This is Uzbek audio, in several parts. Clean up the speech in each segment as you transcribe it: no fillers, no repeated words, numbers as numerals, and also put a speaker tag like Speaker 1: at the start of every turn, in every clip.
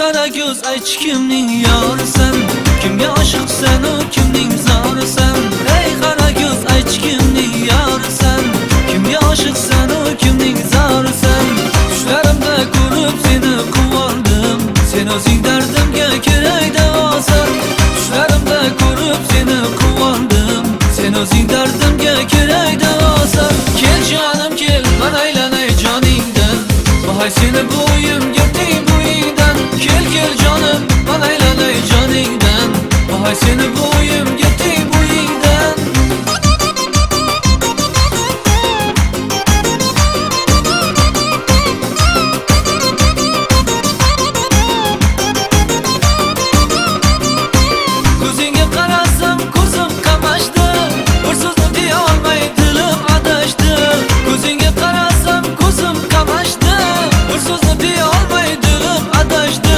Speaker 1: qara ko'z ayt kimning yorisan, kimga oshiqsan u kimning zorisan. Ey qara ko'z ayt kimning yorisan, kimga oshiqsan u kimning zorisan. Tushlarimda ko'rib seni quvondim, sen o'zing dardimga kerak davosan. Tushlarimda ko'rib seni quvondim, sen o'zing dardimga kerak davosan. Kel jonim kel, men aylanay joningdan, voy seni bu uyimga teng bo'yingdan. Kel kel jonim, men aylanay joningdan, voy seni bu uyimga teng bo'yingdan. Ko'zingga qarasam ko'zim qamashdi, bir so'zni deya olmay dilim adashdi. Ko'zingga qarasam ko'zim qamashdi, bir so'zni deya olmay dilim adashdi.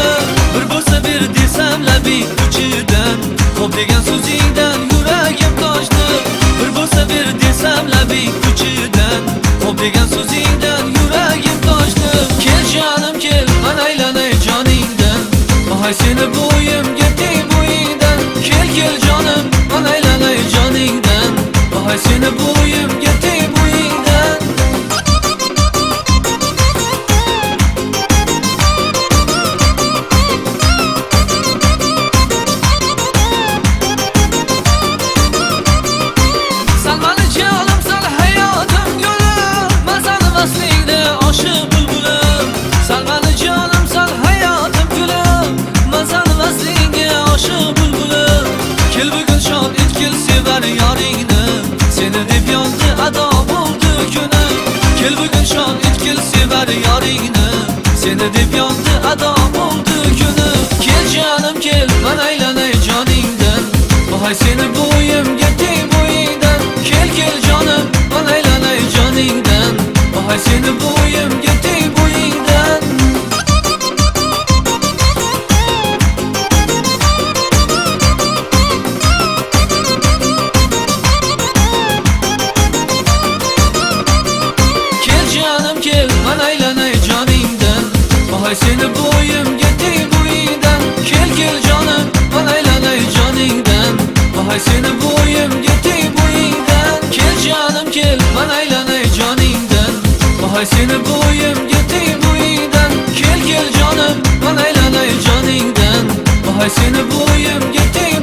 Speaker 1: Bir bo'lsa bir desam labing uchidan, xo'p degan so'zingdan yuragim toshdi. Bir bo'lsa bir desam labing uchidan, xo'p degan so'zingdan yuragim toshdi. Kel jonim kel, men aylanay joningdan, voy seni bu uyimga teng bo'yingdan. Kel kel jonim, men aylanay joningdan, voy seni bu uyimga teng bo'yingdan. Salmani jonim sal hayotim gulim, mazani vaslingda oshiq bulbulim. Salmani jonim sal hayotim gulim, mazani vaslingga oshiq bulbulim. Kel bugun shod etkil sevar yoringni, seni deb yondi ado bo'ldi kunim. Kel bugun shod etkil sevar yoringni, seni deb yondi ado bo'ldi kunim. Kel jonim kel, men aylanay joningdan, voy seni bu uyimga teng bo'yingdan. Kel kel jonim, men aylanay joningdan, voy seni bu uyimga teng bo'yingdan. Kel jonim kel, men aylanay joningdan, voy seni bu uyimga teng bo'yingdan. Kel kel jonim, men aylanay joningdan, voy seni bu uyimga teng bo'yingdan. Kel jonim kel, men aylanay joningdan, voy seni bu uyimga teng bo'yingdan. Kel kel jonim, men aylanay joningdan, voy seni bu uyimga teng